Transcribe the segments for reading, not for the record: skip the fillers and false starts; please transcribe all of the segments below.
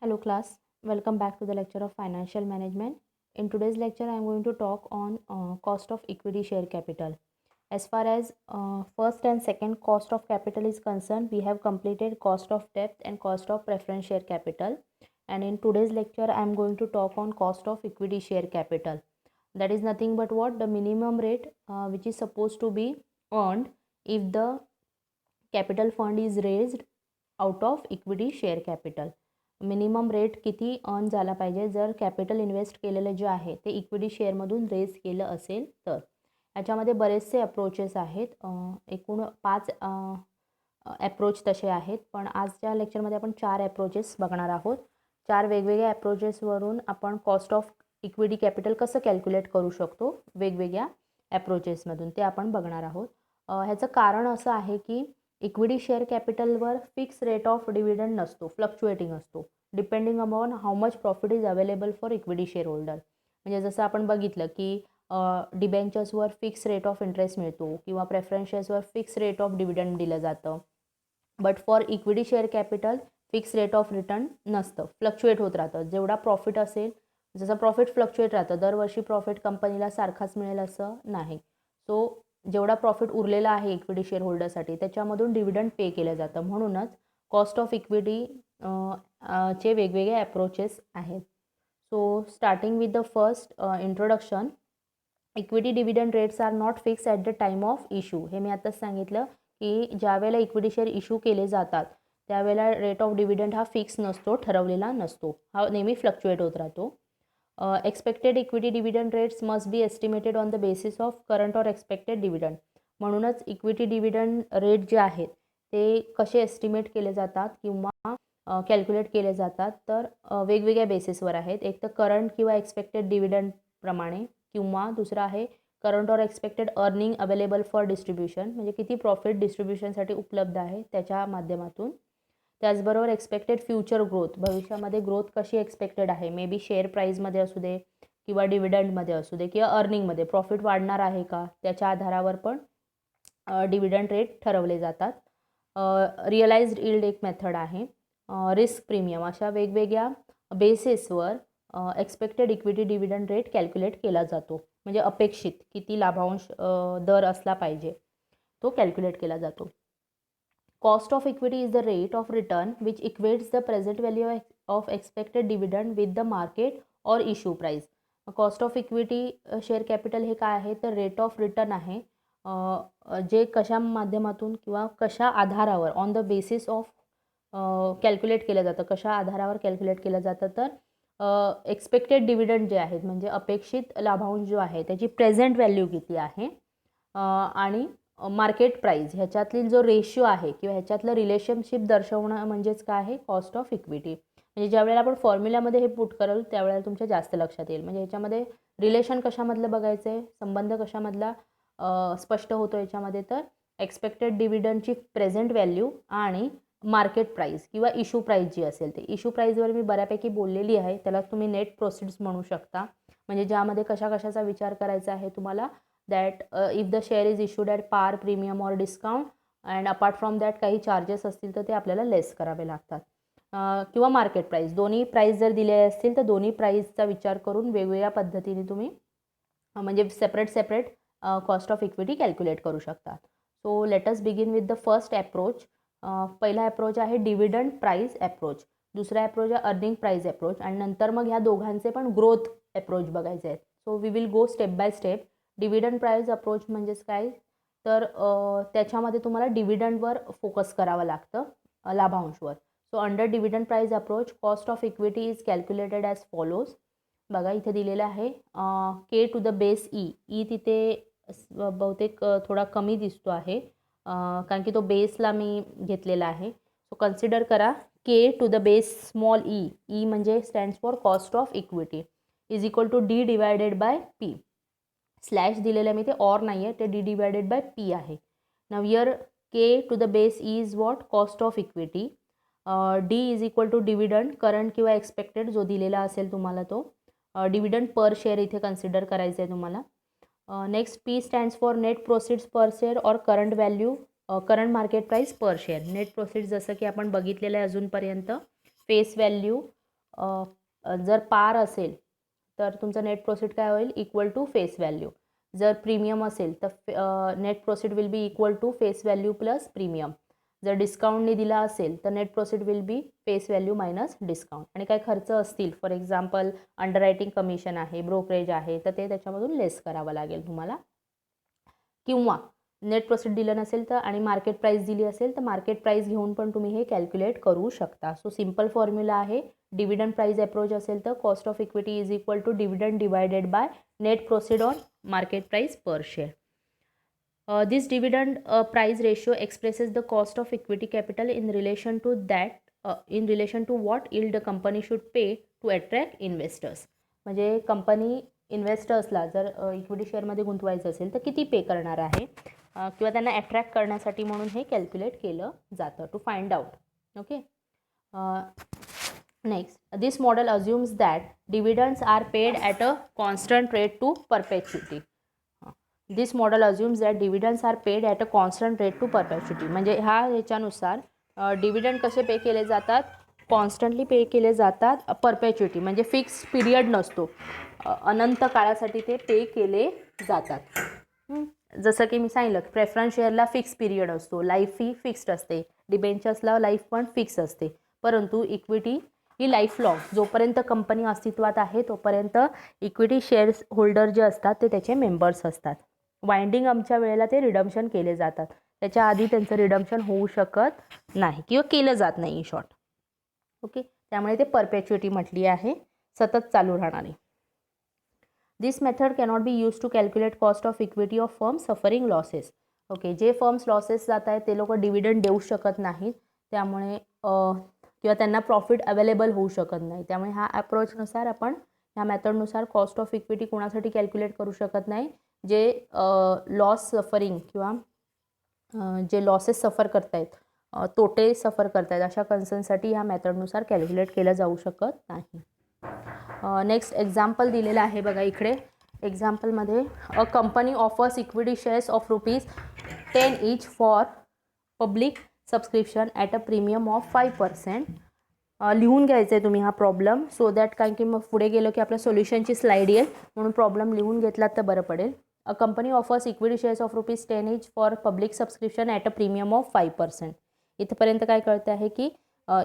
Hello class, welcome back to the lecture of financial management. In today's lecture, I am going to talk on cost of equity share capital. As far as first and second cost of capital is concerned, we have completed cost of debt and cost of preference share capital. And in today's lecture, I am going to talk on cost of equity share capital. That is nothing but what the minimum rate which is supposed to be earned if the capital fund is raised out of equity share capital. Minimum rate किती earn झाला पाहिजे जर capital invest केलेलं जे आहे ते equity शेअरमधून raise केलं असेल तर. याच्यामध्ये बरेचसे अप्रोचेस आहेत, एकूण 5 ॲप्रोच तसे आहेत, पण आजच्या लेक्चरमध्ये आपण 4 ॲप्रोचेस बघणार आहोत. 4 वेगवेगळ्या ॲप्रोचेसवरून आपण कॉस्ट ऑफ इक्विटी कॅपिटल कसं कॅल्क्युलेट करू शकतो वेगवेगळ्या ॲप्रोचेसमधून ते आपण बघणार आहोत. ह्याचं कारण असं आहे की इक्विटी शेअर कॅपिटलवर फिक्स रेट ऑफ डिव्हिडंड नसतो, फ्लक्च्युएटिंग असतो, depending upon how much profit is available for equity share holder. म्हणजे जसं आपण बघितलं की डिबेंचर्सवर फिक्स रेट ऑफ इंटरेस्ट मिळतो किंवा प्रेफरन्स शेअर्सवर फिक्स रेट ऑफ डिव्हिडंड दिलं जातं. But for equity share capital fix rate of return नसतं, फ्लक्च्युएट होत राहतं. जेवढा प्रॉफिट असेल, जसं प्रॉफिट फ्लक्च्युएट राहतं, दरवर्षी प्रॉफिट कंपनीला सारखाच मिळेल असं नाही. सो जेवढा प्रॉफिट उरलेला आहे इक्विटी शेअर होल्डरसाठी त्याच्यामधून डिव्हिडंड पे केलं जातं. म्हणूनच कॉस्ट ऑफ इक्विटी चे वेगवेगळे अप्रोचेस आहेत. So starting with the first introduction, equity dividend rates are not fix at the time of issue. हे मी आताच सांगितलं की ज्यावेळेला इक्विटी शेअर इश्यू केले जातात त्यावेळेला रेट ऑफ डिव्हिडंड हा फिक्स नसतो, ठरवलेला नसतो, हा नेहमी फ्लक्च्युएट होत राहतो. Expected equity dividend rates must be estimated on the basis of current or expected dividend. म्हणूनच इक्विटी डिव्हिडंड रेट जे आहेत ते कसे एस्टिमेट केले जातात किंवा कॅल्क्युलेट केले जातात तर वेगवेगळ्या बेसिसवर आहेत. एक तर करंट किंवा एक्सपेक्टेड डिव्हिडंड प्रमाणे, किंवा दुसरं आहे current or expected earning available for distribution, म्हणजे किती प्रॉफिट डिस्ट्रीब्युशनसाठी उपलब्ध आहे त्याच्या माध्यमातून. त्याचबरोबर एक्सपेक्टेड फ्युचर ग्रोथ, भविष्यामध्ये ग्रोथ कशी एक्सपेक्टेड आहे, मे बी शेअर प्राईजमध्ये असू दे किंवा डिव्हिडंडमध्ये असू दे किंवा अर्निंगमध्ये प्रॉफिट वाढणार आहे का, त्याच्या आधारावर पण डिव्हिडंड रेट ठरवले जातात. रिअलाइज्ड यील्ड एक मेथड आहे. रिस्क प्रीमियम, अशा वेगवेगळ्या बेसिसवर expected equity dividend rate calculate केला जातो. म्हणजे अपेक्षित किती लाभांश दर असला पाहिजे तो कॅल्क्युलेट केला जातो. Cost of equity is the rate of return which equates the present value of expected dividend with the market or issue price. Cost of equity share capital हे काय आहे तर रेट ऑफ रिटर्न आहे, जे कशा माध्यमातून किंवा कशा आधारावर on the basis of calculate केलं जातं. कशा आधारावर कॅल्क्युलेट केलं जातं तर एक्सपेक्टेड डिव्हिडंड जे आहेत म्हणजे अपेक्षित लाभांश जो आहे त्याची प्रेझेंट व्हॅल्यू किती आहे आणि मार्केट प्राईज ह्याच्यातील जो रेशिओ आहे किंवा ह्याच्यातलं रिलेशनशिप दर्शवणं म्हणजेच काय आहे कॉस्ट ऑफ इक्विटी. म्हणजे ज्यावेळेला आपण फॉर्म्युल्यामध्ये हे पुट कराल त्यावेळेला तुमच्या जास्त लक्षात येईल. म्हणजे ह्याच्यामध्ये रिलेशन कशामधलं बघायचं आहे, संबंध कशामधला स्पष्ट होतो याच्यामध्ये तर एक्सपेक्टेड डिव्हिडंडची प्रेझेंट व्हॅल्यू आणि मार्केट प्राईस किंवा इश्यू प्राईस जी असेल ते. इश्यू प्राईजवर मी बऱ्यापैकी बोललेली आहे, त्याला तुम्ही नेट प्रोसिड्स म्हणू शकता. म्हणजे ज्यामध्ये कशाचा विचार करायचा आहे तुम्हाला, that if the share is issued at par, premium or discount and apart from that काही चार्जेस असतील तर ते आपल्याला लेस करावे लागतात. किंवा मार्केट प्राईस, दोन्ही प्राईस जर दिले असतील तर दोन्ही प्राईसचा विचार करून वेगवेगळ्या पद्धतीने तुम्ही म्हणजे separate cost of equity calculate करू शकता. So let us begin with the first approach. पहिला ॲप्रोच आहे डिव्हिडंड प्राईस ॲप्रोच, दुसरा ॲप्रोच आहे अर्निंग प्राईस ॲप्रोच, आणि नंतर मग ह्या दोघांचे पण ग्रोथ ॲप्रोच बघायचे आहेत. So we will go step by step. Dividend price approach म्हणजेच काय तर त्याच्यामध्ये तुम्हाला डिव्हिडंडवर फोकस करावं लागतं, लाभांशवर. So under dividend price approach cost of equity is calculated as follows. बघा इथे दिलेलं आहे K to the base E. E तिथे बहुतेक थोडा कमी दिसतो आहे कारण की तो बेसला मी घेतलेला आहे. सो कन्सिडर करा K to the base small E. E म्हणजे stands for cost of equity is equal to D divided by P. Slash दिलेलं आहे मी, ते ऑर नाही आहे, ते डी डिवायडेड बाय पी आहे. नाव year K to the base E is what cost of equity. D is equal to dividend current किंवा expected जो दिलेला असेल तुम्हाला तो. डिव्हिडंड पर शेअर इथे कन्सिडर करायचं आहे तुम्हाला. Next P stands for net proceeds per share और current value, current market price per share. Net proceeds जसं की आपण बघितलेलं आहे अजूनपर्यंत, फेस व्हॅल्यू, जर पार असेल तर तुमचं नेट प्रॉफिट काय होईल, इक्वल टू फेस व्हॅल्यू. जर प्रीमियम असेल तर net profit will be equal to face value plus premium. जर डिस्काउंटने दिला असेल तर net profit will be face value minus discount. आणि काही खर्च असतील, फॉर एक्झाम्पल अंडररायटिंग कमिशन आहे, ब्रोकरेज आहे, तर ते त्याच्यामधून लेस करावं लागेल तुम्हाला. किंवा नेट प्रॉफिट दिलं नसेल तर आणि मार्केट प्राईस दिली असेल तर मार्केट प्राईस घेऊन पण तुम्ही हे कॅल्क्युलेट करू शकता. सो सिम्पल फॉर्म्युला आहे. डिव्हिडंड प्राईस अप्रोच असेल तर cost of equity is equal to dividend divided by net profit on market price per share. This dividend price ratio expresses the cost of equity capital in relation to what yield the company should pay to attract investors. म्हणजे company इन्व्हेस्टर्सला जर equity शेअरमध्ये गुंतवायचं असेल तर किती पे करणार आहे किंवा त्यांना अट्रॅक्ट करण्यासाठी म्हणून हे कॅल्क्युलेट केलं जातं to find out. Okay. Next, this model assumes that dividends are paid at a constant rate to perpetuity. This model assumes that dividends are paid at a constant rate to perpetuity. म्हणजे ह्याच्यानुसार dividend कसे पे केले जातात, constantly पे केले जातात. परपेच्युटी म्हणजे fix period नसतो, अनंत काळासाठी ते पे केले जातात. जसं की मी सांगितलं, प्रेफरन्स शेअरला फिक्स पिरियड असतो, लाईफ फी फिक्स्ड असते, डिबेंचर्सला लाईफ पण फिक्स असते. परंतु इक्विटी ही लाईफ लॉंग, जोपर्यंत कंपनी अस्तित्वात आहे तोपर्यंत इक्विटी शेअर्स होल्डर जे असतात ते त्याचे मेंबर्स असतात. वाइंडिंग आमच्या वेळेला ते रिडम्पशन केले जातात, त्याच्या आधी त्यांचं रिडम्पशन होऊ शकत नाही किंवा केलं जात नाही इन शॉर्ट. ओके. त्यामुळे ते परपेच्युटी म्हटली आहे, सतत चालू राहणारी. This method cannot be use to calculate cost of equity of firm suffering losses. Okay. जे फर्म्स लॉसेस जात आहेत ते लोक डिव्हिडंड देऊ शकत नाहीत, त्यामुळे किंवा त्यांना प्रॉफिट अवेलेबल होऊ शकत नाही. त्यामुळे ह्या अप्रोचनुसार आपण ह्या मेथडनुसार कॉस्ट ऑफ इक्विटी कोणासाठी कॅल्क्युलेट करू शकत नाही, जे लॉस सफरिंग किंवा जे लॉसेस सफर करतायत, तोटे सफर करतायत, अशा कन्सर्नसाठी ह्या मेथडनुसार कॅल्क्युलेट केलं जाऊ शकत नाही. नेक्स्ट एक्झाम्पल दिलेलं आहे बघा इकडे. एक्झाम्पलमध्ये a company offers equity shares of ₹10 each for public subscription at a premium of 5%. लिहून घ्यायचं आहे तुम्ही हा प्रॉब्लेम, सो दॅट कारण की मग पुढे गेलो की आपल्या सोल्युशनची स्लाईड येईल, म्हणून प्रॉब्लेम लिहून घेतलात तर बरं पडेल. अ company offers equity shares of ₹10 each for public subscription at a premium of 5%. इथंपर्यंत काय कळतं आहे की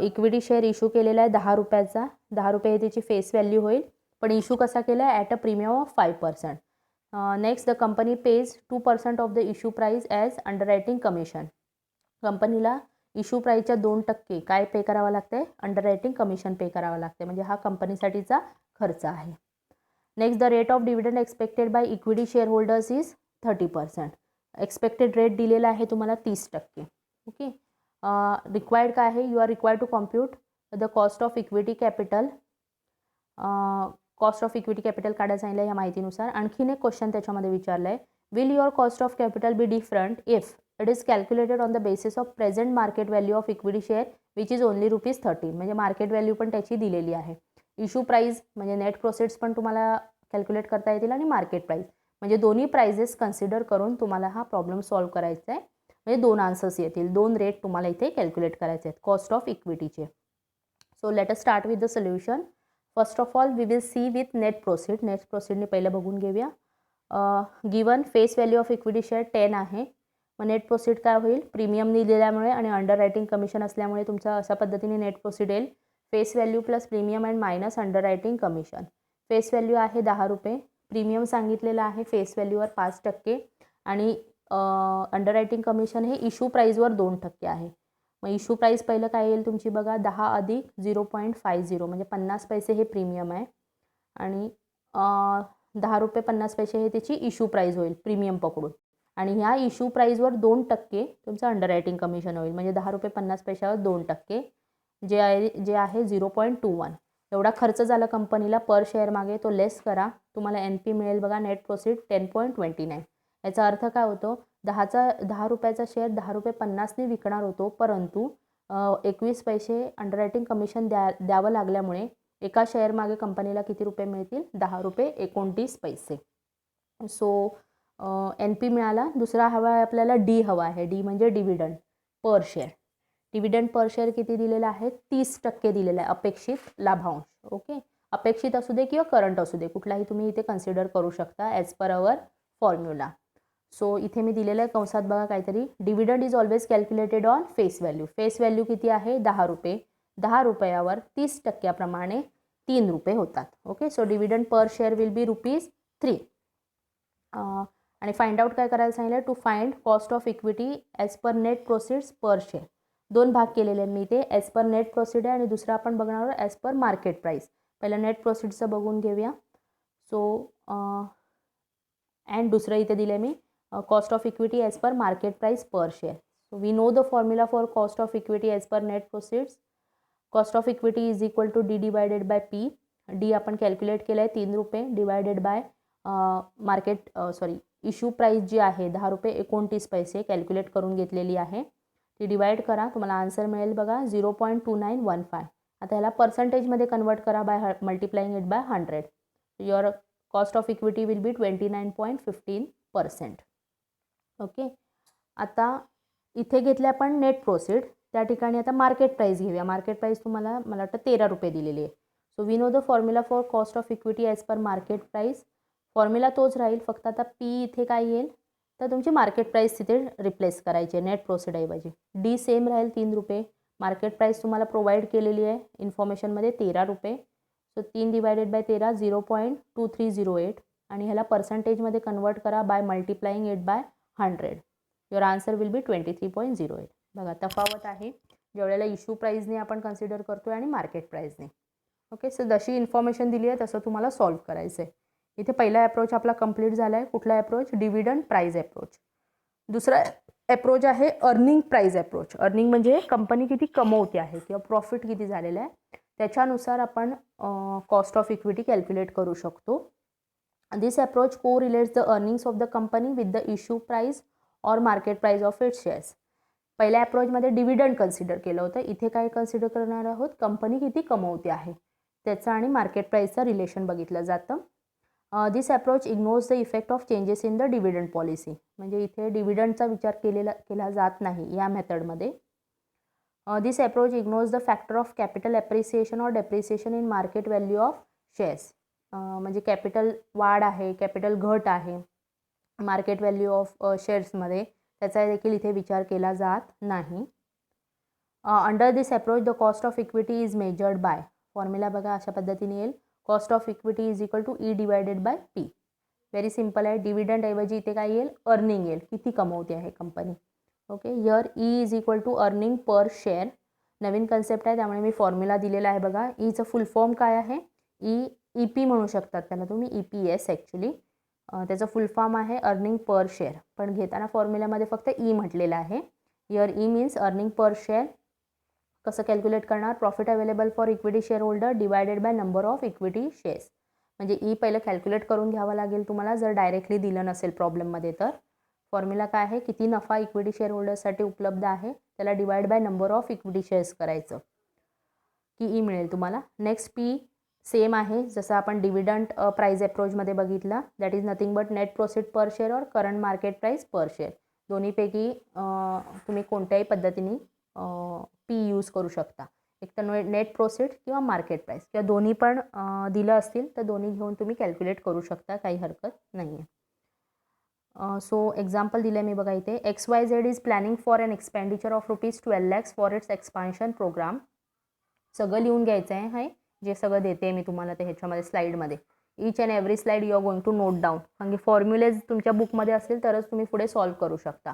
इक्विटी शेअर इश्यू केलेला आहे ₹10, ₹10 ही त्याची फेस व्हॅल्यू होईल, पण इश्यू कसा केला आहे, at a premium of 5%. Next, the company page 2% of the issue price as underwriting commission. कंपनीला इश्यू प्राईसच्या 2% काय पे करावं लागते, अंडररायटिंग कमिशन पे करावं लागते, म्हणजे हा कंपनीसाठीचा खर्च आहे. Next, the rate of dividend expected by equity share holders is 30%. Expected rate दिलेला आहे तुम्हाला 30%. ओके. रिक्वायर्ड काय आहे, you are required to compute the cost of equity capital. Cost of equity capital काढायला सांगितलं ह्या माहितीनुसार. आणखीन एक क्वेश्चन त्याच्यामध्ये विचारलं आहे, will your cost of capital be different if it is calculated on the basis of present market value of equity share which is only ₹13. म्हणजे मार्केट व्हॅल्यू पण त्याची दिलेली आहे. इश्यू प्राईस म्हणजे नेट प्रोसेट्स पण तुम्हाला कॅल्क्युलेट करता येतील आणि मार्केट प्राईस, म्हणजे दोन्ही प्राइजेस कन्सिडर करून तुम्हाला हा प्रॉब्लेम सॉल्व्ह करायचा आहे. म्हणजे 2 आन्सर्स येतील, 2 रेट तुम्हाला इथे कॅल्क्युलेट करायचे आहेत कॉस्ट ऑफ इक्विटीचे. So let us start with the solution. First of all we will see with net proceed. Net प्रोसीडने पहिलं बघून घेऊया. Given face value of equity share 10 आहे. मग नेट प्रोसीड काय होईल, प्रीमियमनी दिल्यामुळे आणि अंडर रायटिंग कमिशन असल्यामुळे तुमचा अशा पद्धतीने नेट प्रोसीड येईल. Face value plus premium and minus under writing commission. Face value आहे ₹10, प्रीमियम सांगितलेलं आहे फेस व्हॅल्यूवर 5% आणि अंडर रायटिंग कमिशन हे इश्यू प्राईजवर 2% आहे. मग इश्यू प्राईस पहिलं काय येईल तुमची बघा, 10 अधिक 0.50 म्हणजे 50 पैसे हे प्रीमियम आहे आणि ₹10.50 हे त्याची इश्यू प्राईज होईल प्रीमियम पकडून. आणि ह्या इश्यू प्राईजवर 2% तुमचं अंडर रायटिंग कमिशन होईल, म्हणजे ₹10.50वर 2% जे आहे 0.21. एवढा खर्च झाला कंपनीला पर शेअर मागे, तो लेस करा, तुम्हाला NP मिळेल बघा, नेट प्रोसीड 10.29. याचा अर्थ काय होतो, ₹10 शेअर ₹10.50 विकणार होतो, परंतु 21 पैसे अंडर रायटिंग कमिशन द्यावं लागल्यामुळे एका शेअर मागे कंपनीला किती रुपये मिळतील, ₹10.29. सो NP मिळाला. दुसरा हवा आहे आपल्याला D हवा आहे. D म्हणजे dividend per share. Dividend per share किती दिलेला आहे 30% दिलेला आहे अपेक्षित लाभांश. ओके, अपेक्षित असू दे किंवा करंट असू दे, कुठलाही तुम्ही इथे कन्सिडर करू शकता as per our formula. So इथे मी दिलेलं आहे कंसात बघा काहीतरी, dividend is always calculated on face value. Face value किती आहे 10 रुपये. 10 रुपयावर 30% 3 रुपये होतात. Okay, so dividend per share will be ₹3. आणि फाइंड आउट काय करायला सांगितलं, to find cost of equity as per net proceeds per share. 2 भाग केलेले आहेत मी इथे, ॲज पर नेट प्रोसीड आहे आणि दुसरा आपण बघणार आहोत ॲज पर मार्केट प्राईस. पहिलं नेट प्रोसीडचं बघून घेऊया. सो अँड दुसरं इथे दिलं आहे मी cost of equity as per market price per share. So we know the formula for cost of equity as per net proceeds. Cost of equity is equal to D divided by P. D आपण calculate केलं आहे 3 रुपये divided by issue price जी आहे 10 रुपये 29 पैसे calculate करून घेतलेली आहे. ती डिवाइड करा, तुम्हाला आन्सर मिळेल बघा 0.2915. आता ह्याला पर्सेंटेजमध्ये कन्वर्ट करा by multiplying it by 100. Your cost of equity will be 29.15%. Okay, आता इथे घेतले आपण नेट प्रोसीड, त्या ठिकाणी आता मार्केट प्राईस घेऊया. मार्केट प्राईस तुम्हाला मला वाटतं 13 रुपये दिलेली आहे. So we know the formula for cost of equity as per market price. Formula तोच राहील, फक्त आता पी इथे काय येईल तर तुमची मार्केट प्राईस तिथे रिप्लेस करायची आहे नेट प्रोसीडऐवजी. डी सेम राहील 3 रुपये. मार्केट प्राईस तुम्हाला प्रोव्हाइड केलेली आहे इन्फॉर्मेशनमध्ये 13 रुपये. सो 3 डिवायडेड बाय 13 0.2308 आणि ह्याला पर्सेंटेजमध्ये कन्वर्ट करा by multiplying it by 100. Your answer will be 23.08. बघा तफावत आहे जेवढ्याला इश्यू प्राईजने आपण कन्सिडर करतो आहे आणि मार्केट प्राईजने. ओके, सो जशी इन्फॉर्मेशन दिली आहे तसं तुम्हाला सॉल्व्ह करायचं आहे. इथे पहिला अप्रोच आपला कंप्लीट झाला आहे. कुठला अप्रोच, डिव्हिडंड प्राईज अप्रोच. दुसरा अप्रोच आहे अर्निंग प्राईज अप्रोच. अर्निंग म्हणजे कंपनी किती कमवते आहे किंवा प्रॉफिट किती झालेलं आहे त्याच्यानुसार आपण कॉस्ट ऑफ इक्विटी कॅल्क्युलेट करू शकतो. This approach correlates the earnings of the company with the issue price or market price of its shares. पहिल्या अप्रोचमध्ये डिव्हिडंड कन्सिडर केलं होतं, इथे काय कन्सिडर करणार आहोत, कंपनी किती कमवते आहे त्याचा आणि मार्केट प्राईसचं रिलेशन बघितलं जातं. This approach ignores the effect of changes in the dividend policy. म्हणजे इथे डिव्हिडंडचा विचार केला जात नाही या मेथडमध्ये. This approach ignores the factor of capital appreciation or depreciation in market value of shares. म्हणजे कॅपिटल वाढ आहे, कॅपिटल घट आहे मार्केट व्हॅल्यू ऑफ शेअर्समध्ये, त्याचा देखील इथे विचार केला जात नाही. Under this approach the cost of equity is measured by. Formula बघा अशा पद्धतीने येईल, cost of equity is equal to E divided by P. Very simple आहे. डिव्हिडंड ऐवजी इथे काय येईल, अर्निंग येईल, किती कमवते आहे कंपनी. Okay, here E is equal to earning per share. नवीन कन्सेप्ट आहे त्यामुळे मी फॉर्म्युला दिलेला आहे बघा. ईचं फुल फॉर्म काय आहे, ई पी म्हणू शकतात त्याला तुम्ही, EPS ॲक्च्युली त्याचं फुल फॉर्म आहे अर्निंग पर शेअर, पण घेताना फॉर्म्युल्यामध्ये फक्त ई म्हटलेलं आहे. Here E means earning per share. कसं कॅल्क्युलेट करणार, profit available for equity share holder divided by number of equity shares. म्हणजे ई पहिलं कॅल्क्युलेट करून घ्यावं लागेल तुम्हाला जर डायरेक्टली दिलं नसेल प्रॉब्लेममध्ये. तर फॉर्म्युला काय आहे, किती नफा इक्विटी शेअर होल्डरसाठी उपलब्ध आहे त्याला divide by number of equity shares करायचं की ई मिळेल तुम्हाला. नेक्स्ट पी सेम आहे जसं आपण डिव्हिडंड प्राईज अप्रोचमध्ये बघितला, that is nothing but net proceed per share और current market price per share. दोन्हीपैकी तुम्ही कोणत्याही पद्धतीने पी यूज करू शकता. एक तर नेट प्रोसीड किंवा मार्केट प्राईस किंवा दोन्ही पण दिलं असतील तर दोन्ही घेऊन तुम्ही कॅल्क्युलेट करू शकता, काही हरकत नाही आहे. सो एक्झाम्पल दिलं आहे मी बघा इथे. XYZ is planning for an expenditure of ₹12 lakhs for its expansion programme. सगळं लिहून घ्यायचं आहे, जे सगळं देते मी तुम्हाला ते ह्याच्यामध्ये स्लाईडमध्ये. Each and every slide you are going to note down, कारण की फॉर्म्युलेज तुमच्या बुकमध्ये असेल तरच तुम्ही पुढे सॉल्व्ह करू शकता.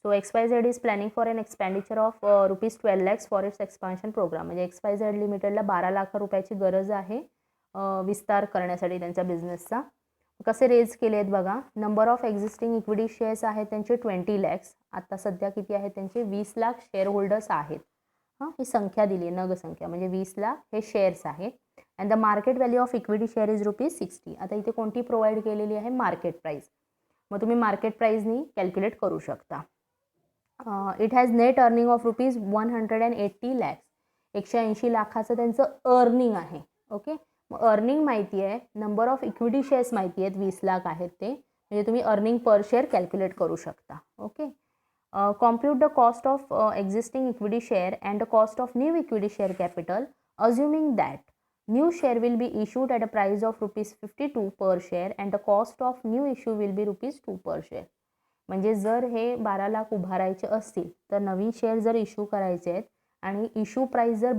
So XYZ is planning for an expenditure of ₹12 lakhs for its expansion programme. म्हणजे XYZ लिमिटेडला 12 लाख रुपयाची गरज आहे विस्तार करण्यासाठी त्यांच्या बिझनेसचा. कसे रेज केले आहेत बघा. Number of existing equity shares आहेत त्यांचे 20 lakhs. आता सध्या किती आहेत त्यांचे 20 लाख शेअर होल्डर्स आहेत. हां, ही संख्या दिली आहे, नग संख्या म्हणजे 20 लाख हे शेअर्स आहेत. And the market value of equity share is ₹60. आता इथे कोणती प्रोव्हाइड केलेली आहे, मार्केट प्राईस. मग तुम्ही मार्केट प्राईजनी कॅल्क्युलेट करू शकता. It has net earning of ₹180 lakhs. 180 लाखाचं त्यांचं अर्निंग आहे. ओके, मग अर्निंग माहिती आहे, नंबर ऑफ इक्विटी शेअर्स माहिती आहेत 20 लाख आहेत ते, म्हणजे तुम्ही अर्निंग पर शेअर कॅल्क्युलेट करू शकता. Okay, Compute the cost of existing equity share and the cost of new equity share capital, assuming that new share will be issued at a price of rupees 52 per share and the cost of new issue will be rupees 2 per share. म्हणजे जर हे 12 लाख उभारायचे असतील तर नवीन share जर issue करायचे आहेत आणि issue price जर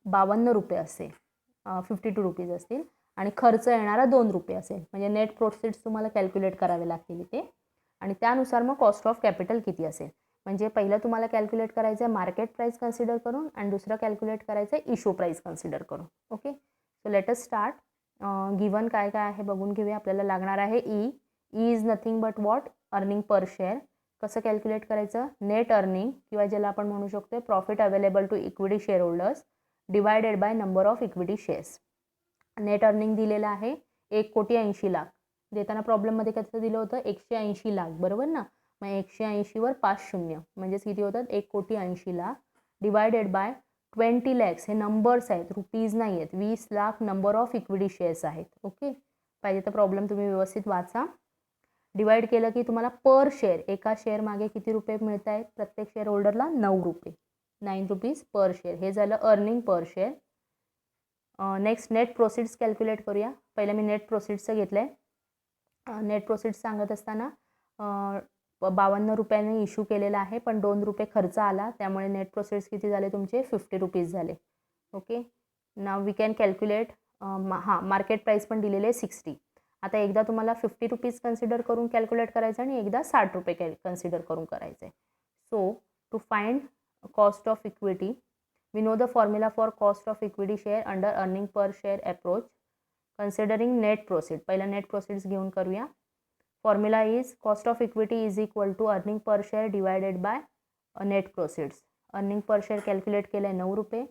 52 रुपये असेल, 52 रुपीज असतील आणि खर्च येणारा 2 रुपये असेल, म्हणजे नेट प्रोसिड्स तुम्हाला कॅल्क्युलेट करावे लागतील इथे आणि त्यानुसार मग कॉस्ट ऑफ कॅपिटल किती असेल. म्हणजे पहिलं तुम्हाला कॅल्क्युलेट करायचं आहे मार्केट प्राईस कन्सिडर करून आणि दुसरं कॅल्क्युलेट करायचं आहे इश्यू प्राईस कन्सिडर करून. Okay, so let us start. Given काय काय आहे बघून घेऊया. आपल्याला लागणार आहे E is nothing but what, earning per share. कसं कॅल्क्युलेट करायचं, नेट अर्निंग किंवा ज्याला आपण म्हणू शकतो profit available to equity share holders divided by number of equity shares. Net earning दिलेलं आहे 1,80,00,000. देताना प्रॉब्लेममध्ये कसं दिलं होतं 180 लाख, बरोबर ना. मग 180वर 5 शून्य म्हणजेच किती होतात 1,80,00,000 डिवायडेड बाय 20 लॅक्स. हे नंबर्स आहेत, रुपीज नाही आहेत. 20 lakh number of equity shares आहेत. ओके, पाहिजे तर प्रॉब्लेम तुम्ही व्यवस्थित वाचा. डिवाइड केलं की तुम्हाला पर शेअर एका शेअर मागे किती रुपये मिळत आहेत प्रत्येक शेअर होल्डरला 9 रुपये, 9 रुपीज पर शेअर. हे झालं earning per share. Next net proceeds calculate करूया. पहिलं मी नेट प्रोसिड्सचं घेतलं आहे. नेट प्रोसिड्स सांगत असताना 52 रुपयाने इश्यू केलेला आहे पण 2 रुपये खर्च आला, त्यामुळे नेट प्रोसिड्स किती झाले तुमचे 50 रुपीज झाले. Okay, now we can calculate. Market price पण दिलेले आहे 60. आता एकदा तुम्हाला 50 रुपीज कन्सिडर करून कॅल्क्युलेट करायचं आणि एकदा 60 रुपये कन्सिडर करून करायचं आहे. So to find cost of equity we know the formula for cost of equity share under earning per share approach considering net proceed. पहिला net proceeds घेऊन करूया. Formula is cost of equity is equal to earning per share divided by net proceeds. earning per share calculate केलं आहे 9 रुपये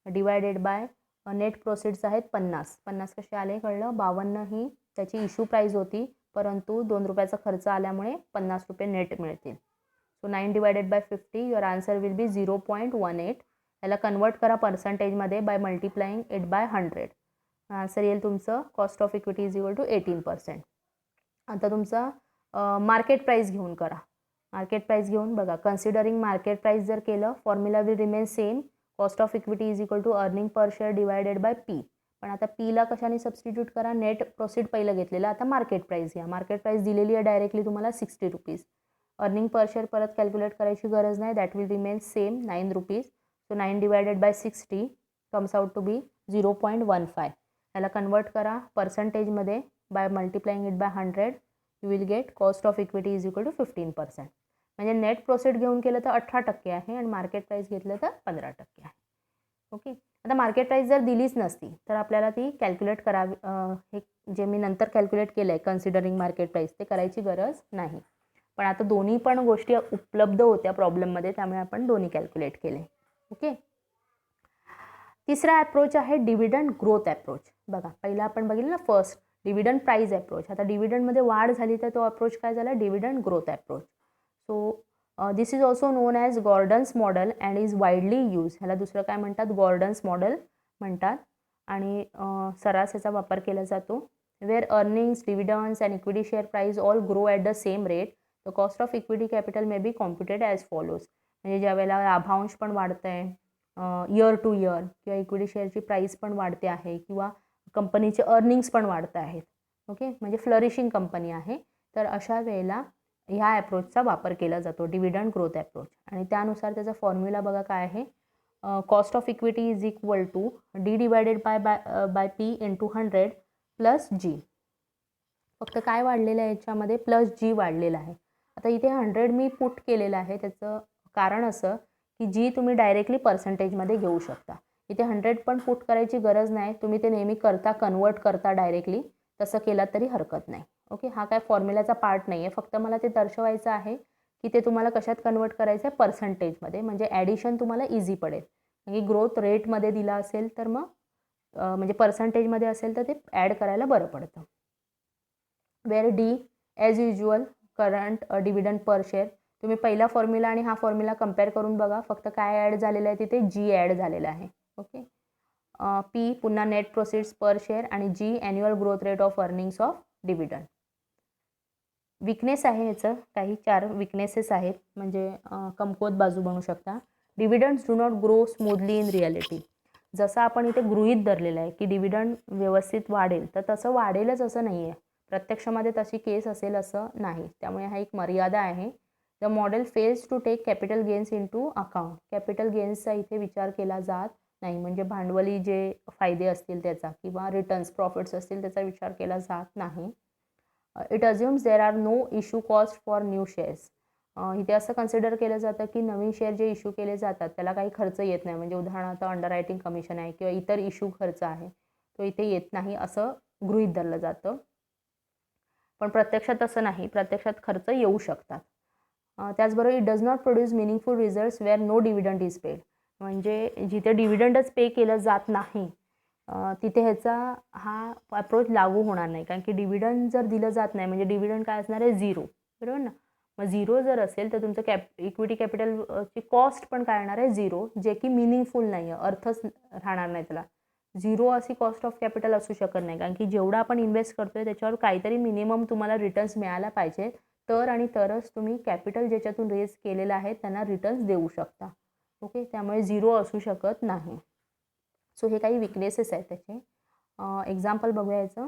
divided by net proceeds आहेत 50 कसे आले कळलं. 52 ही त्याची इश्यू प्राईस होती परंतु 2 रुपयाचा खर्च आल्यामुळे 50 रुपये नेट मिळतील. So 9 divided by 50 your answer will be 0.18. याला कन्वर्ट करा पर्सेंटेजमध्ये by multiplying it by 100. Answer येईल तुमचं cost of equity is equal to 18%. आता तुमचा मार्केट प्राईस घेऊन करा. मार्केट प्राईस घेऊन बघा, कन्सिडरिंग मार्केट प्राईस जर केलं formula will remain same. Cost of equity is equal to earning per share divided by P. पण आता पीला कशाने सबस्टिट्यूट करा, नेट प्रोसिड पहिलं घेतलेलं, आता मार्केट प्राईस घ्या. मार्केट प्राईस दिलेली आहे डायरेक्टली तुम्हाला 60 रुपीज. अर्निंग पर शेअर परत कॅल्क्युलेट करायची गरज नाही, that will remain same 9 rupees. So 9 divided by 60 comes out to be 0.15. याला कन्वर्ट करा पर्सेंटेजमध्ये by multiplying it by 100. You will get cost of equity is equal to 15%. म्हणजे net processed घेऊन केलं तर 18% आहे आणि मार्केट प्राईस घेतलं तर 15% आहे. ओके, आता मार्केट प्राईस जर दिलीच नसती तर आपल्याला ती कॅल्क्युलेट करावी. हे जे मी नंतर कॅल्क्युलेट केलं आहे कन्सिडरिंग मार्केट प्राईस ते करायची गरज नाही. पण आता दोन्ही पण गोष्टी उपलब्ध होत्या प्रॉब्लेममध्ये, त्यामुळे आपण दोन्ही कॅल्क्युलेट केले. ओके, तिसरा अप्रोच आहे डिव्हिडंड ग्रोथ अप्रोच. बघा, पहिला आपण बघितलं ना फर्स्ट डिव्हिडंड प्राईज अप्रोच. आता डिव्हिडंडमध्ये वाढ झाली तर तो अप्रोच काय झाला, dividend growth approach. So this is also non as Gordon's model and is widely use. ह्याला दुसरं काय म्हणतात, गॉर्डन्स मॉडेल म्हणतात आणि सर्रास याचा वापर केला जातो. Where earnings, dividends and equity share price all grow at the same rate, the cost of equity capital may be computed as follows. म्हणजे ज्यावेळेला लाभांश पण वाढतं आहे इयर टू इयर किंवा इक्विटी शेअरची प्राईस पण वाढते आहे किंवा कंपनीचे अर्निंग्स पण वाढत आहेत. ओके, म्हणजे फ्लरिशिंग कंपनी आहे, तर अशा वेळेला ह्या अप्रोचचा वापर केला जातो डिव्हिडंड ग्रोथ अप्रोच. आणि त्यानुसार त्याचा फॉर्म्युला बघा काय आहे, cost of equity is equal to D divided by P into 100 plus G. फक्त काय वाढलेलं आहे याच्यामध्ये, प्लस जी वाढलेलं आहे. आता इथे 100 मी पुट केलेलं आहे, त्याचं कारण असं की जी तुम्ही डायरेक्टली पर्सेंटेजमध्ये घेऊ शकता. इथे 100 पण पुट करायची गरज नाही, तुम्ही ते नेहमी करता कन्वर्ट करता डायरेक्टली, तसं केलं तरी हरकत नाही. ओके, हा काय फॉर्म्युलाचा पार्ट नाही आहे, फक्त मला ते दर्शवायचं आहे की ते तुम्हाला कशात कन्वर्ट करायचं आहे, पर्सेंटेजमध्ये. म्हणजे ॲडिशन तुम्हाला इझी पडेल. म्हणजे ग्रोथ रेटमध्ये दिला असेल तर मग म्हणजे पर्सेंटेजमध्ये असेल तर ते ॲड करायला बरं पडतं. Where D as usual current dividend per share. तुम्ही पहिला फॉर्म्युला आणि हा फॉर्म्युला कम्पेअर करून बघा, फक्त काय ॲड झालेलं आहे तिथे, जी ॲड झालेलं आहे. ओके, पी पुन्हा नेट प्रोसिड्स पर शेअर आणि G annual growth rate of earnings of dividend. Weakness आहे याचं, काही 4 विकनेसेस आहेत, म्हणजे कमकुवत बाजू बनू शकता. Dividends do not grow smoothly in reality. जसं आपण इथे गृहीत धरलेलं आहे की डिव्हिडंड व्यवस्थित वाढेल, तर तसं वाढेलच असं नाही आहे. प्रत्यक्षामध्ये तशी केस असेल असं नाही. त्यामुळे हा एक मर्यादा आहे. The model fails to take capital gains into account. Capital गेन्सचा इथे विचार केला जात नाही, म्हणजे भांडवली जे फायदे असतील त्याचा किंवा रिटर्न्स प्रॉफिट्स असतील त्याचा विचार केला जात नाही. It assumes there are no issue cost for new shares. इथे असं कन्सिडर केलं जातं की नवीन शेअर जे इश्यू केले जातात त्याला काही खर्च येत नाही, म्हणजे उदाहरणार्थ अंडर रायटिंग कमिशन आहे किंवा इतर इश्यू खर्च आहे तो इथे येत नाही असं गृहीत धरलं जातं. पण प्रत्यक्षात असं नाही, प्रत्यक्षात खर्च येऊ शकतात. त्याचबरोबर it does not produce meaningful results where no dividend is paid. म्हणजे जिथे डिव्हिडंडच पे केलं जात नाही तिथे ह्याचा हा अप्रोच लागू होणार नाही, कारण की डिव्हिडंड जर दिलं जात नाही म्हणजे डिव्हिडंड काय असणार आहे, 0, बरोबर ना. मग 0 जर असेल तर तुमचं इक्विटी कॅपिटलची कॉस्ट पण काय येणार आहे, 0, जे की मिनिंगफुल नाही आहे, अर्थच राहणार नाही त्याला. 0 अशी कॉस्ट ऑफ कॅपिटल असू शकत नाही, कारण की जेवढा आपण इन्व्हेस्ट करतोय त्याच्यावर काहीतरी मिनिमम तुम्हाला रिटर्न्स मिळायला पाहिजे, तर आणि तरच तुम्ही कॅपिटल ज्याच्यातून रेज केलेलं आहे त्यांना रिटर्न्स देऊ शकता. ओके, त्यामुळे 0 असू शकत नाही. सो हे काही विकनेसेस आहेत त्याचे. एक्झाम्पल बघूया याचं.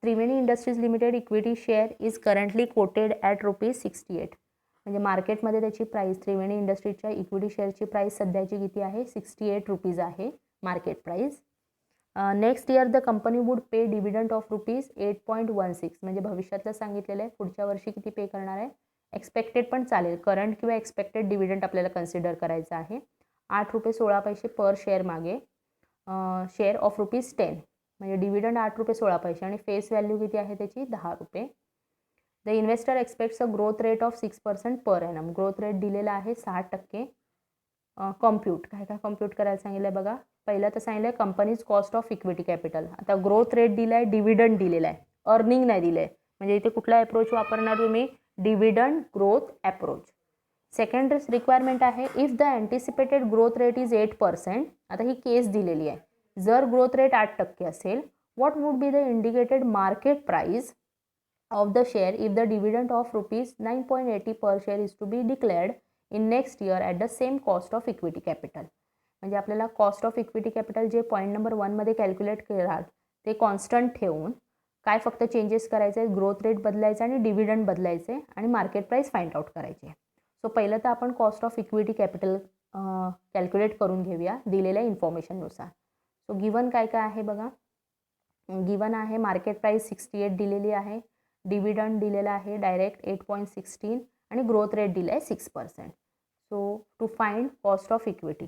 Triveni industries limited equity share is currently quoted at ₹68. म्हणजे मार्केटमध्ये त्याची प्राईस, त्रिवेणी इंडस्ट्रीजच्या इक्विटी शेअरची प्राईस सध्याची किती आहे, ₹68 आहे market price. Next year the company would pay dividend of ₹8.16. म्हणजे भविष्यातलं सांगितलेलं आहे, पुढच्या वर्षी किती पे करणार आहे, एक्सपेक्टेड पण चालेल, करंट किंवा एक्सपेक्टेड डिव्हिडंड आपल्याला कन्सिडर करायचं आहे. ₹8.16 पर शेअर मागे, शेअर ऑफ ₹10. म्हणजे डिव्हिडंड ₹8.16 आणि फेस व्हॅल्यू किती आहे त्याची, ₹10. The investor aspects a growth rate of 6% per annum. Growth rate दिलेला आहे 6%. कॉम्प्यूट काय काय कॉम्प्यूट करायला सांगितलं आहे बघा. पहिलं तर सांगितलं आहे companies cost of equity capital. आता ग्रोथ रेट दिला आहे, डिव्हिडंड दिलेला आहे, अर्निंग नाही दिलं आहे, म्हणजे इथे कुठला अप्रोच वापरणार तुम्ही, dividend growth approach. Second requirement आहे, if the anticipated growth rate is 8%. आता ही केस दिलेली आहे, जर ग्रोथ रेट 8% असेल, what would be the indicated market price of the share if the dividend of ₹9.80 per share is to be declared in next year at the same cost of equity capital. म्हणजे आपल्याला cost of equity capital जे point number 1मध्ये calculate कराल ते constant ठेवून काय फक्त changes करायचे, ग्रोथ रेट बदलायचा आणि डिव्हिडंड बदलायचे आणि मार्केट प्राईस फाइंड आउट करायचे. सो पहिलं तर आपण cost of equity capital calculate करून घेऊया दिलेल्या इन्फॉर्मेशननुसार. सो गिवन काय काय आहे बघा. गिवन आहे मार्केट प्राईस 68 दिलेली आहे, डिव्हिडंड दिलेला आहे डायरेक्ट 8.16 आणि ग्रोथ रेट दिला आहे 6%. So to find cost of equity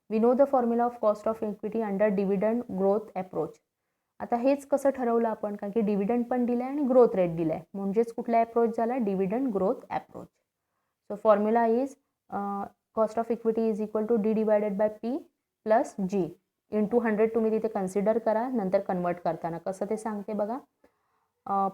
we know the formula of cost of equity under dividend growth approach. आता हेच कसं ठरवलं आपण, कारण की डिव्हिडंड पण दिलं आहे आणि ग्रोथ रेट दिला आहे, म्हणजेच कुठला अप्रोच झाला, dividend growth approach. So formula is cost of equity is equal to D/P plus G into 100. तुम्ही तिथे कन्सिडर करा, नंतर कन्वर्ट करताना कसं ते सांगते बघा.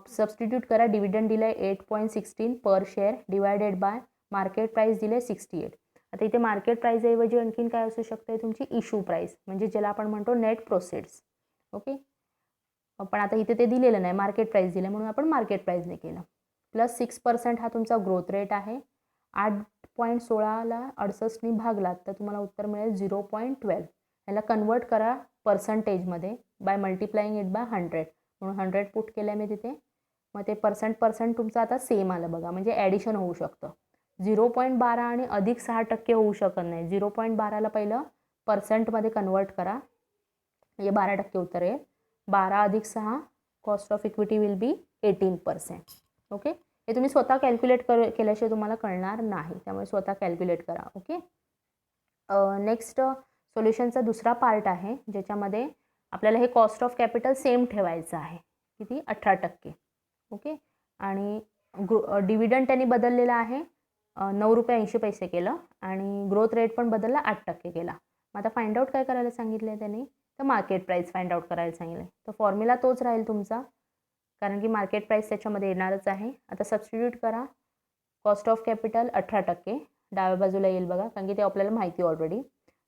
सबस्टिट्यूट करा, डिव्हिडंड दिलं आहे 8.16 पर share divided by market price दिलं आहे 68. आता इथे मार्केट प्राईजऐवजी आणखीन काय असू शकते, तुमची इश्यू प्राईस, म्हणजे ज्याला आपण म्हणतो नेट प्रोसेड्स. ओके, पण आता इथे ते दिलेलं नाही, मार्केट प्राईस दिलं म्हणून आपण मार्केट प्राईसने केलं. प्लस 6% हा तुमचा ग्रोथ रेट आहे. 8.16ला 68ने भागलात तर तुम्हाला उत्तर मिळेल 0.12. याला कन्वर्ट करा पर्सेंटेजमध्ये बाय मल्टिप्लाईंग इट बाय 100. म्हणून 100 पुट केलं मी तिथे. मग ते पर्सेंट तुमचं आता सेम आलं बघा, म्हणजे ॲडिशन होऊ शकतं. 0.12 आणि अधिक 6% होऊ शकत नाही. 0.12ला पहिलं पर्सेंटमध्ये कन्वर्ट करा, म्हणजे 12% उत्तर येईल. 12 अधिक 6 cost of equity will B 18%. Okay, हे तुम्ही स्वतः कॅल्क्युलेट केल्याशिवाय तुम्हाला कळणार नाही, त्यामुळे स्वतः कॅल्क्युलेट करा. ओके, नेक्स्ट सोल्युशनचा दुसरा पार्ट आहे ज्याच्यामध्ये आपल्याला हे कॉस्ट ऑफ कॅपिटल सेम ठेवायचं आहे, किती, 18%. ओके, आणि डिव्हिडंड त्यांनी बदललेला आहे, ₹9.80 केलं आणि ग्रोथ रेट पण बदलला, 8% केला. मग आता फाइंड आउट काय करायला सांगितलं आहे त्यांनी, तर मार्केट प्राईस फाइंड आउट करायला सांगितलं आहे. तर फॉर्म्युला तोच राहील तुमचा, कारण की मार्केट प्राईस त्याच्यामध्ये येणारच आहे. आता सबस्टिट्यूट करा, कॉस्ट ऑफ कॅपिटल 18% डाव्या बाजूला येईल बघा, कारण की ते आपल्याला माहिती ऑलरेडी.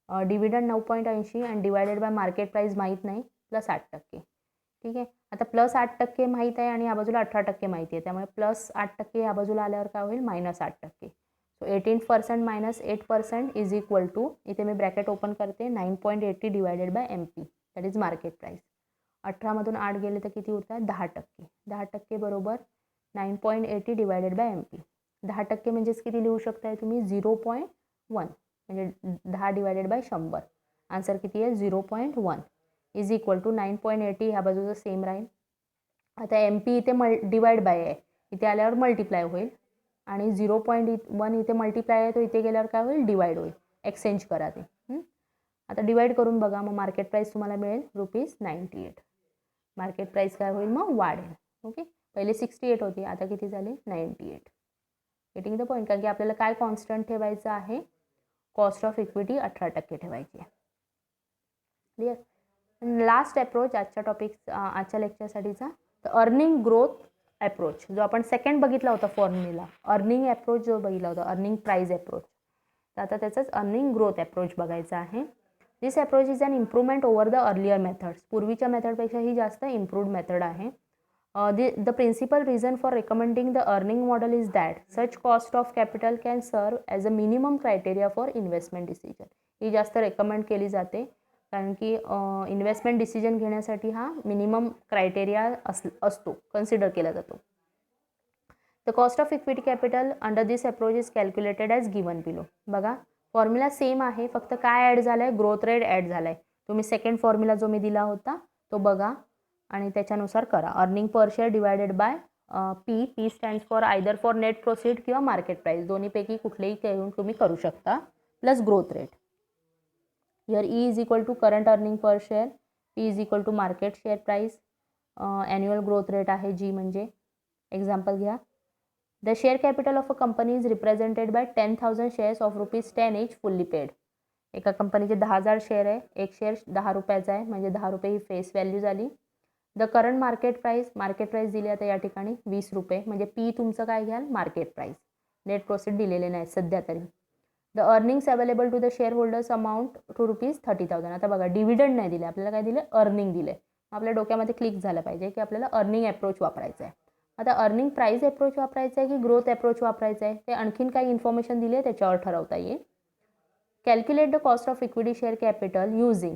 डिव्हिडंड 9.80 आणि डिवायडेड बाय मार्केट प्राईस माहीत नाही, प्लस 8%. ठीक आहे. आता +8% माहीत आहे आणि या बाजूला 18% माहिती आहे, त्यामुळे +8% या बाजूला आल्यावर काय होईल, -8%. So 18% minus 8% is equal to, इथे मी ब्रॅकेट ओपन करते, 9.80 divided by MP, that is market price. 18मधून 8 गेले तर किती उरतात, 10%. 10% बरोबर 9.80 डिवायडेड बाय MP. 10% म्हणजेच किती लिहू शकताय तुम्ही, 0.1, म्हणजे 10 डिवायडेड बाय 100. आन्सर किती आहे, 0.1 इज इक्वल टू 9.80, ह्या बाजूचं सेम राहील. आता MP इथे डिवाइड बाय आहे, इथे आल्यावर मल्टिप्लाय होईल, आणि 0.1 इथे मल्टिप्लाय आहे, तो इथे गेल्यावर काय होईल, डिवाइड होईल. एक्सचेंज करा ते. आता डिवाइड करून बघा, मग मार्केट प्राईस तुम्हाला मिळेल ₹98. मार्केट प्राईस काय होईल, मग वाढेल. ओके, पहिले 68 होती, आता किती झाले, 98. Getting the point. कारण की आपल्याला काय कॉन्स्टंट ठेवायचं आहे, कॉस्ट ऑफ इक्विटी 18% ठेवायची आहे. क्लिअर. लास्ट अप्रोच आजच्या लेक्चरसाठीचा, तर अर्निंग ग्रोथ अप्रोच, जो आपण सेकंड बघितला होता फॉर्म्युला, अर्निंग अप्रोच जो बघितला होता, अर्निंग प्राइस अप्रोच, तर आता त्याचंच अर्निंग ग्रोथ अप्रोच बघायचं आहे. This approach is an improvement over the earlier methods. पूर्वीच्या मेथडपेक्षा ही जास्त इम्प्रूव्ड मेथड आहे. The principal reason for recommending the earning model is that such cost of capital can serve as a minimum criteria for investment decision. ही जास्त recommend केली जाते, कारण की इन्व्हेस्टमेंट डिसिजन घेण्यासाठी हा मिनिमम क्रायटेरिया असतो, कन्सिडर केला जातो. The cost of equity capital under this approach is calculated as given below. बघा, फॉर्म्युला सेम आहे, फक्त काय ॲड झालं आहे, ग्रोथ रेट ॲड झाला आहे. तुम्ही सेकंड फॉर्म्युला जो मी दिला होता तो बघा आणि त्याच्यानुसार करा. Earning per share divided by P stands for either for net proceed किंवा मार्केट प्राईस, दोन्हीपैकी कुठलेही घेऊन तुम्ही करू शकता, plus growth rate. Here E is equal to current earning per share, P is equal to market share price, annual growth rate आहे G म्हणजे. Example घ्या. The share capital of a company is represented by 10,000 shares of ₹10 each fully paid. एका कंपनीचे 10,000 share आहे, एक share 10 रुपयाचा आहे, म्हणजे 10 रुपये ही फेस व्हॅल्यू झाली. द करंट मार्केट प्राईस दिली आता या ठिकाणी ₹20, म्हणजे P तुमचं काय घ्याल, मार्केट प्राईस. नेट प्रोसीड दिलेले नाही सध्या तरी. The earnings available to the share holders amount to ₹30,000. आता बघा, डिव्हिडंड नाही दिले आपल्याला, काय दिले, अर्निंग दिले. आपल्या डोक्यामध्ये क्लिक झालं पाहिजे की आपल्याला अर्निंग अप्रोच वापरायचं आहे. आता अर्निंग प्राईस अप्रोच वापरायचं आहे की ग्रोथ अप्रोच वापरायचं आहे, ते आणखीन काही इन्फॉर्मेशन दिली आहे त्याच्यावर ठरवता येईल. Calculate the cost of equity share capital using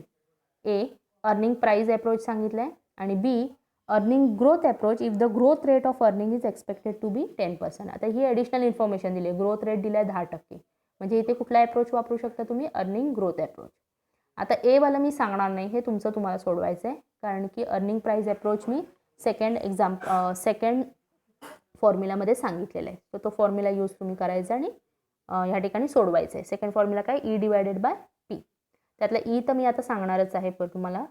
A earning price approach सांगितलं आहे, आणि B earning growth approach if the growth rate of earning is expected to be 10%. आता ही ॲडिशनल इन्फॉर्मेशन दिली आहे. ग्रोथ रेट दिला आहे 10%, म्हणजे इथे कुठला अप्रोच वापरू शकता तुम्ही, अर्निंग ग्रोथ अप्रोच. आता ए वाला मी सांगणार नाही, हे तुमचं तुम्हाला सोडवायचं आहे, कारण की अर्निंग प्राईस अप्रोच मी सेकंड फॉर्म्युलामध्ये सांगितलेलं आहे. तर तो फॉर्म्युला यूज तुम्ही करायचा आणि ह्या ठिकाणी सोडवायचं आहे. सेकंड फॉर्म्युला काय, E डिवायडेड बाय P. त्यातलं E तर मी आता सांगणारच आहे पण तुम्हाला.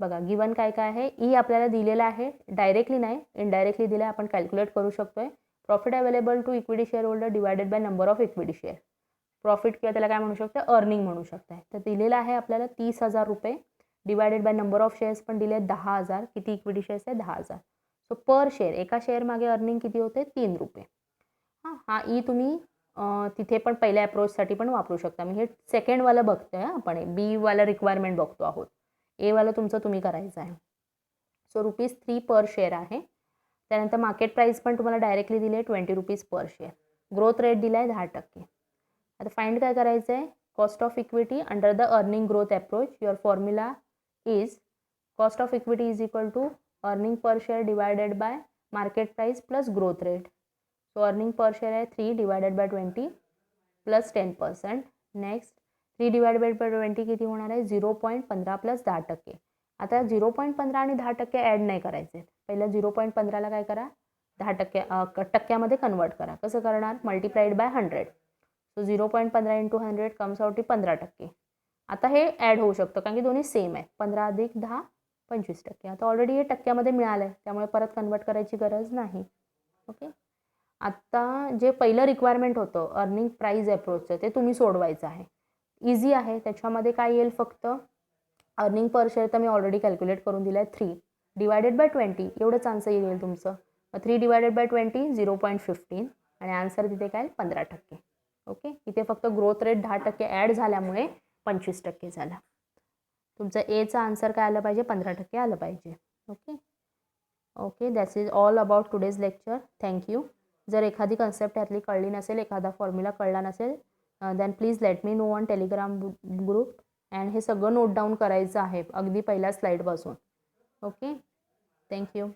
बघा, गिवन काय काय आहे, E आपल्याला दिलेला आहे, डायरेक्टली नाही इनडायरेक्टली दिलं आहे, आपण कॅल्क्युलेट करू शकतोय. Profit available to equity share holder divided by number of equity share. Profit किंवा त्याला काय म्हणू शकता, अर्निंग म्हणू शकताय. तर दिलेलं आहे आपल्याला ₹30,000 divided by number of shares पण दिले आहेत 10,000. किती इक्विटी शेअर्स आहे, 10,000. सो पर शेअर, एका शेअर मागे अर्निंग किती होते, ₹3. हा E तुम्ही तिथे पण पहिल्या अप्रोचसाठी पण वापरू शकता. मी हे सेकंडवालं बघतोय, आपण बी वाला रिक्वायरमेंट बघतो आहोत. ए वाला तुमचं तुम्ही करायचं आहे. सो ₹3 पर शेअर आहे. त्यानंतर मार्केट प्राईस पण तुम्हाला डायरेक्टली दिली आहे ₹20 पर शेअर. ग्रोथ रेट दिला आहे 10%. आता फाइंड काय करायचं आहे, cost of equity under the earning growth approach. Your formula is cost of equity is equal to earning per share divided by market price plus growth rate. So earning per share आहे 3 divided by 20 plus 10%. Next 3 divided by 20 किती होणार आहे, 0.15 plus 10%. आता 0.15 आणि 10% add नाही करायचे. पहिलं 0.15ला काय करा, 10% टक्क्यामध्ये कन्वर्ट करा. कसं करणार, multiplied by 100. So 0.15 into 100 comes out 15%. आता हे ॲड होऊ शकतं, कारण की दोन्ही सेम आहे. 15 अधिक 10 25%. आता ऑलरेडी हे टक्क्यामध्ये मिळालं आहे, त्यामुळे परत कन्वर्ट करायची गरज नाही. ओके. आता जे पहिलं रिक्वायरमेंट होतं अर्निंग प्राईस अप्रोचचं, ते तुम्ही सोडवायचं आहे. इझी आहे. त्याच्यामध्ये काय येईल, फक्त अर्निंग पर शेअर तर मी ऑलरेडी कॅल्क्युलेट करून दिलं आहे, 3 डिवायडेड बाय 20 एवढंच आन्सर येईल तुमचं. 3 डिवायडेड बाय 20 0.15 आणि आन्सर तिथे काय 15%. ओके. इथे फक्त ग्रोथ रेट 10% ॲड झाल्यामुळे 25% झाला. तुमचं एचा आन्सर काय आलं पाहिजे, 15% आलं पाहिजे. Okay okay, that's is all about today's lecture. Thank you. जर एखादी कन्सेप्ट यातली कळली नसेल, एखादा फॉर्म्युला कळला नसेल, then please let me know on Telegram group. And हे सगळं नोट डाऊन करायचं आहे अगदी पहिल्या स्लाईडपासून. Okay, thank you.